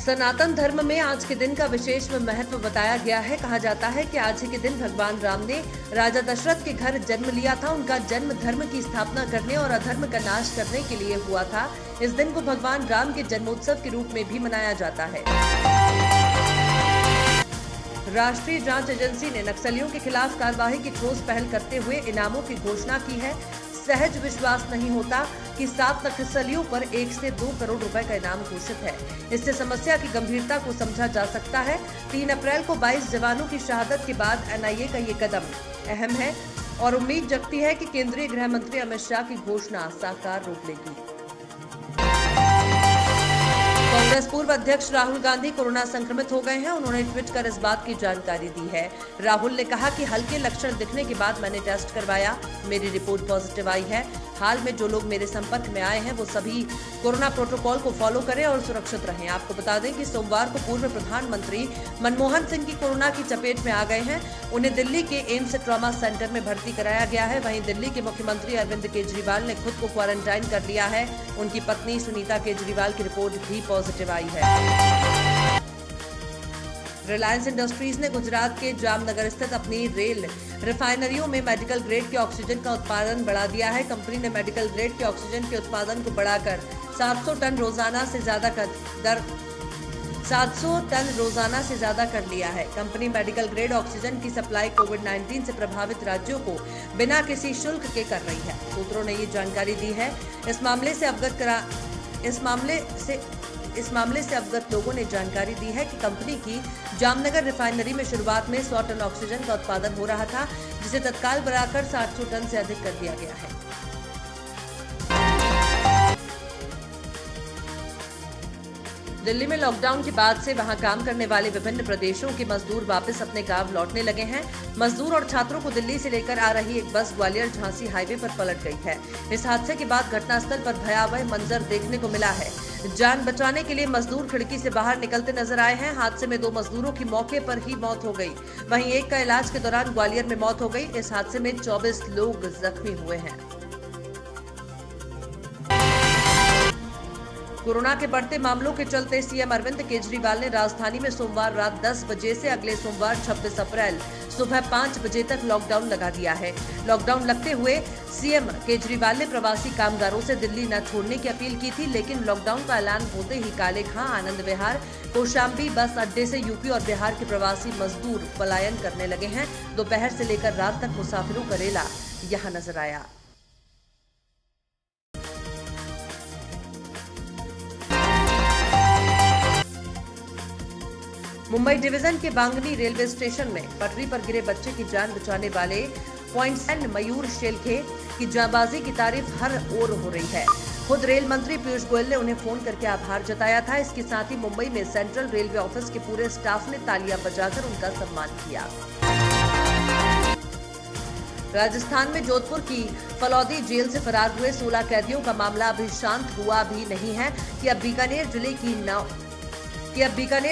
सनातन धर्म में आज के दिन का विशेष महत्व बताया गया है। कहा जाता है कि आज ही के दिन भगवान राम ने राजा दशरथ के घर जन्म लिया था। उनका जन्म धर्म की स्थापना करने और अधर्म का नाश करने के लिए हुआ था। इस दिन को भगवान राम के जन्मोत्सव के रूप में भी मनाया जाता है। राष्ट्रीय जांच एजेंसी ने नक्सलियों के खिलाफ कार्रवाई की ठोस पहल करते हुए इनामों की घोषणा की है। सहज विश्वास नहीं होता कि 7 नक्सलियों पर 1 से 2 करोड़ रुपए का इनाम घोषित है। इससे समस्या की गंभीरता को समझा जा सकता है। 3 अप्रैल को 22 जवानों की शहादत के बाद एनआईए का ये कदम अहम है और उम्मीद जगती है कि केंद्रीय गृह मंत्री अमित शाह की घोषणा साकार रूप लेगी। कांग्रेस पूर्व अध्यक्ष राहुल गांधी कोरोना संक्रमित हो गए हैं। उन्होंने ट्वीट कर इस बात की जानकारी दी है। राहुल ने कहा कि हल्के लक्षण दिखने के बाद मैंने टेस्ट करवाया, मेरी रिपोर्ट पॉजिटिव आई है। हाल में जो लोग मेरे संपर्क में आए हैं वो सभी कोरोना प्रोटोकॉल को फॉलो करें और सुरक्षित रहें। आपको बता दें कि सोमवार को पूर्व प्रधानमंत्री मनमोहन सिंह की कोरोना की चपेट में आ गए हैं। उन्हें दिल्ली के एम्स ट्रॉमा सेंटर में भर्ती कराया गया है। वहीं दिल्ली के मुख्यमंत्री अरविंद केजरीवाल ने खुद को क्वारंटाइन कर लिया है। उनकी पत्नी सुनीता केजरीवाल की रिपोर्ट भी पॉजिटिव आई है। रिलायंस इंडस्ट्रीज ने गुजरात के जामनगर स्थित अपनी रेल रिफाइनरियों में मेडिकल ग्रेड के ऑक्सीजन का उत्पादन बढ़ा दिया है। कंपनी ने मेडिकल ग्रेड के ऑक्सीजन के उत्पादन को बढ़ाकर 700 टन रोजाना से ज्यादा कर लिया है। कंपनी मेडिकल ग्रेड ऑक्सीजन की सप्लाई कोविड-19 से प्रभावित राज्यों को बिना किसी शुल्क के कर रही है। सूत्रों ने ये जानकारी दी है। इस मामले से अवगत लोगों ने जानकारी दी है कि कंपनी की जामनगर रिफाइनरी में शुरुआत में 100 टन ऑक्सीजन का उत्पादन हो रहा था, जिसे तत्काल बढ़ाकर 700 टन से अधिक कर दिया गया है। दिल्ली में लॉकडाउन के बाद से वहां काम करने वाले विभिन्न प्रदेशों के मजदूर वापस अपने गांव लौटने लगे हैं। मजदूर और छात्रों को दिल्ली से लेकर आ रही एक बस ग्वालियर झांसी हाईवे पर पलट गई है। इस हादसे के बाद घटनास्थल पर भयावह मंजर देखने को मिला है। जान बचाने के लिए मजदूर खिड़की से बाहर निकलते नजर आए हैं। हादसे में 2 मजदूरों की मौके पर ही मौत हो गई। वहीं एक का इलाज के दौरान ग्वालियर में मौत हो गई। इस हादसे में 24 लोग जख्मी हुए हैं। कोरोना के बढ़ते मामलों के चलते सीएम अरविंद केजरीवाल ने राजधानी में सोमवार रात 10 बजे से अगले सोमवार 26 अप्रैल सुबह 5 बजे तक लॉकडाउन लगा दिया है। लॉकडाउन लगते हुए सीएम केजरीवाल ने प्रवासी कामगारों से दिल्ली न छोड़ने की अपील की थी, लेकिन लॉकडाउन का ऐलान होते ही काले खां, आनंद विहार, कौशाम्बी बस अड्डे से यूपी और बिहार के प्रवासी मजदूर पलायन करने लगे हैं। दोपहर से लेकर रात तक मुसाफिरों का रेला यहाँ नजर आया। मुंबई डिवीजन के बांगनी रेलवे स्टेशन में पटरी पर गिरे बच्चे की जान बचाने वाले पॉइंट्समैन मयूर शेलखे की जांबाजी की तारीफ हर ओर हो रही है। खुद रेल मंत्री पीयूष गोयल ने उन्हें फोन करके आभार जताया था। इसके साथ ही मुंबई में सेंट्रल रेलवे ऑफिस के पूरे स्टाफ ने तालियां बजाकर उनका सम्मान किया। राजस्थान में जोधपुर की फलौदी जेल से फरार हुए 16 कैदियों का मामला अभी शांत हुआ भी नहीं है कि अब बीकानेर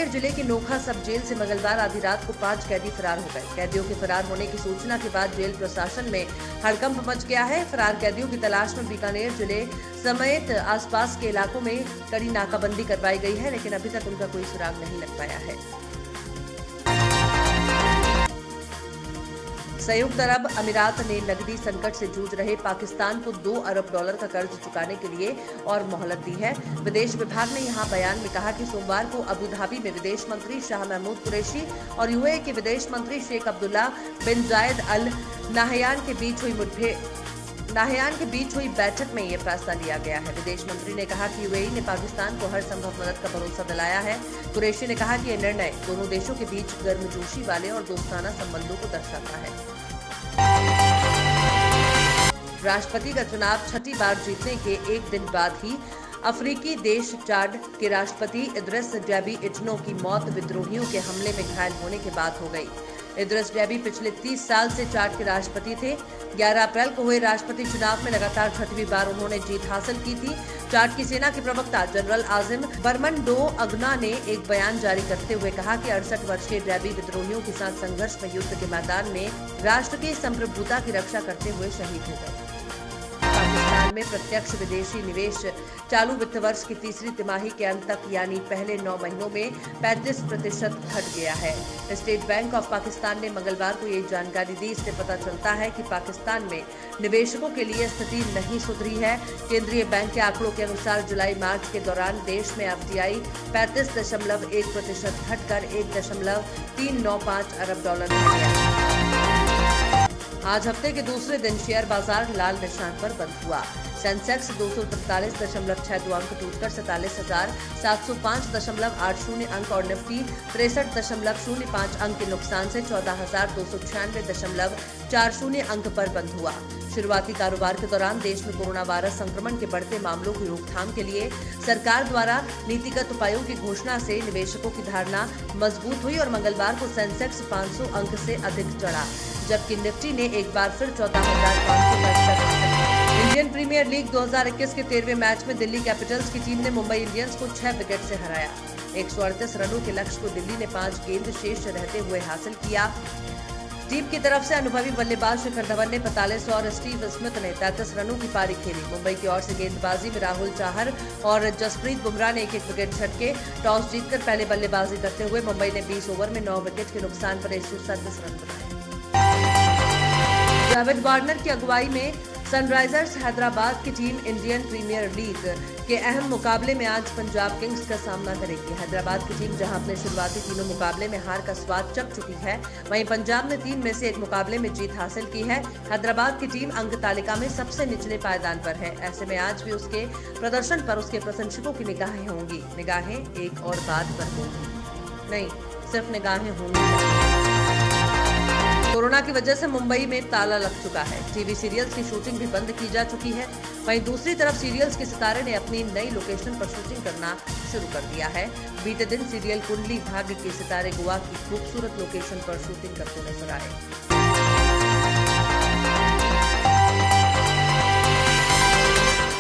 जिले की नोखा सब जेल से मंगलवार आधी रात को 5 कैदी फरार हो गए। कैदियों के फरार होने की सूचना के बाद जेल प्रशासन में हड़कंप मच गया है। फरार कैदियों की तलाश में बीकानेर जिले समेत आसपास के इलाकों में कड़ी नाकाबंदी करवाई गई है, लेकिन अभी तक उनका कोई सुराग नहीं लग पाया है। संयुक्त अरब अमीरात ने नकदी संकट से जूझ रहे पाकिस्तान को $2 अरब का कर्ज चुकाने के लिए और मोहलत दी है। विदेश विभाग ने यहां बयान में कहा कि सोमवार को अबू धाबी में विदेश मंत्री शाह महमूद कुरैशी और यूएई के विदेश मंत्री शेख अब्दुल्ला बिन जायद अल नाहयान के बीच हुई बैठक में यह फैसला लिया गया है। विदेश मंत्री ने कहा कि यूएई ने पाकिस्तान को हर संभव मदद का भरोसा दिलाया है। कुरैशी ने कहा कि यह निर्णय दोनों देशों के बीच गर्मजोशी वाले और दोस्ताना संबंधों को दर्शाता है। राष्ट्रपति का चुनाव 6ठी बार जीतने के एक दिन बाद ही अफ्रीकी देश चाड के राष्ट्रपति इद्रिस डेबी इटनो की मौत विद्रोहियों के हमले में घायल होने के बाद हो गई। इद्रिस डेबी पिछले 30 साल से चाड के राष्ट्रपति थे। 11 अप्रैल को हुए राष्ट्रपति चुनाव में लगातार 6वीं बार उन्होंने जीत हासिल की थी। चाड की सेना के प्रवक्ता जनरल आजिम बरमंडो अगना ने एक बयान जारी करते हुए कहा कि 68 वर्षीय डेबी विद्रोहियों के साथ संघर्ष में युद्ध के मैदान में राष्ट्र की संप्रभुता की रक्षा करते हुए शहीद हो गए। पाकिस्तान में प्रत्यक्ष विदेशी निवेश चालू वित्त वर्ष की तीसरी तिमाही के अंत तक यानी पहले 9 महीनों में 35% घट गया है। स्टेट बैंक ऑफ पाकिस्तान ने मंगलवार को ये जानकारी दी। इससे पता चलता है कि पाकिस्तान में निवेशकों के लिए स्थिति नहीं सुधरी है। केंद्रीय बैंक के आंकड़ों के अनुसार जुलाई मार्च के दौरान देश में एफडीआई 35.1% घटकर 1.395 अरब डॉलर हो गया। आज हफ्ते के दूसरे दिन शेयर बाजार लाल निशान पर बंद हुआ। सेंसेक्स 243.62 अंक टूटकर 47,705.80 अंक और निफ्टी 63.05 अंक के नुकसान से 14,296.40 अंक पर बंद हुआ। शुरुआती कारोबार के दौरान देश में कोरोना वायरस संक्रमण के बढ़ते मामलों की रोकथाम के लिए सरकार द्वारा नीतिगत उपायों की घोषणा से निवेशकों की धारणा मजबूत हुई और मंगलवार को सेंसेक्स 500 अंक से अधिक चढ़ा, जबकि निफ्टी ने एक बार फिर 14,500 इंडियन प्रीमियर लीग 2021 के 13वें मैच में दिल्ली कैपिटल्स की टीम ने मुंबई इंडियंस को 6 विकेट से हराया। 138 रनों के लक्ष्य को दिल्ली ने 5 गेंद शेष रहते हुए हासिल किया। टीम की तरफ से अनुभवी बल्लेबाज शिखर धवन ने 45 और स्टीव स्मिथ ने 33 रनों की पारी खेली। मुंबई की ओर से गेंदबाजी में राहुल चाहर और जसप्रीत बुमराह ने एक विकेट झटके। टॉस जीतकर पहले बल्लेबाजी करते हुए मुंबई ने 20 ओवर में 9 विकेट के नुकसान पर 137 रन बनाए। डेविड वार्नर की अगुवाई में सनराइजर्स हैदराबाद की टीम इंडियन प्रीमियर लीग के अहम मुकाबले में आज पंजाब किंग्स का सामना करेगी। हैदराबाद की टीम जहां अपने शुरुआती तीनों मुकाबले में हार का स्वाद चख चुकी है, वहीं पंजाब ने 3 में से 1 मुकाबले में जीत हासिल की है। हैदराबाद की टीम अंक तालिका में सबसे निचले पायदान पर है। ऐसे में आज भी उसके प्रदर्शन पर उसके प्रशंसकों की निगाहें होंगी। निगाहें एक और बात पर होंगी, नहीं सिर्फ निगाहें होंगी। कोरोना की वजह से मुंबई में ताला लग चुका है। टीवी सीरियल्स की शूटिंग भी बंद की जा चुकी है। वहीं दूसरी तरफ सीरियल्स के सितारे ने अपनी नई लोकेशन पर शूटिंग करना शुरू कर दिया है। बीते दिन सीरियल कुंडली भाग्य के सितारे गोवा की खूबसूरत लोकेशन पर शूटिंग करते नजर आए।